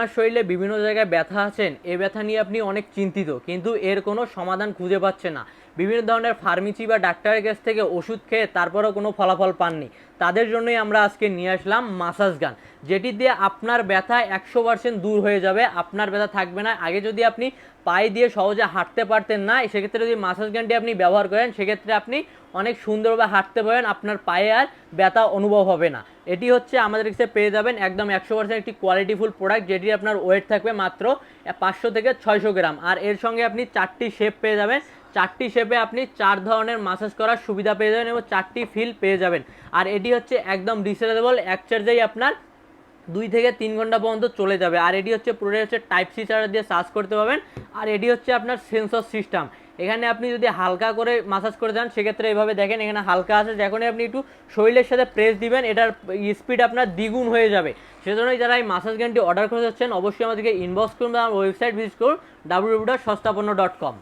আপনার শরীরে বিভিন্ন জায়গায় ব্যথা আছেন, এই ব্যথা নিয়ে আপনি অনেক চিন্তিত, কিন্তু এর কোনো সমাধান খুঁজে পাচ্ছেন না। বিভিন্ন ধরনের ফার্মেসি বা ডাক্তারের কাছ থেকে ওষুধ খেয়ে তারপরেও কোনো ফলাফল পাননি। তাদের জন্যই আমরা আজকে নিয়ে আসলাম মাসাজ গান, যেটি দিয়ে আপনার ব্যথা 100% দূর হয়ে যাবে, আপনার ব্যথা থাকবে না। আগে যদি আপনি পায়ে দিয়ে সহজে হাঁটতে পারতেন না, সেক্ষেত্রে যদি মাসাজ গানটি আপনি ব্যবহার করেন, সেক্ষেত্রে আপনি অনেক সুন্দরভাবে হাঁটতে পারেন, আপনার পায়ে আর ব্যথা অনুভব হবে না। এটি হচ্ছে আমাদের কাছে পেয়ে যাবেন একদম 100% একটি কোয়ালিটিফুল প্রোডাক্ট, যেটি আপনার ওয়েট থাকবে মাত্র 500 থেকে 600 গ্রাম। আর এর সঙ্গে আপনি 4টি শেপ পেয়ে যাবেন, 4টি শেপে আপনি 4 ধরনের মাসাজ করার সুবিধা পেয়ে যাবেন এবং 4টি ফিল পেয়ে যাবেন। আর এটি হচ্ছে একদম রিচার্জেবল, এক চার্জেই আপনার 2 থেকে 3 ঘন্টা পর্যন্ত চলে যাবে। আর এটি হচ্ছে পুরোটাই হচ্ছে টাইপ সি চার্জার দিয়ে চার্জ করতে পারবেন। আর এটি হচ্ছে আপনার সেন্সর সিস্টেম। এখানে আপনি যদি হালকা করে মাসাজ করে যান, সেক্ষেত্রে এইভাবে দেখেন এখানে হালকা আছে, যখনই আপনি একটু শরীরের সাথে প্রেস দিবেন, এটার স্পিড আপনার দ্বিগুণ হয়ে যাবে। সেজন্যই যারা এই মাসাজ গানটি অর্ডার করে যাচ্ছেন, অবশ্যই আমাদেরকে ইনবক্স করুন বা ওয়েবসাইট ভিজিট করুন www.সস্তাপন্ন.com।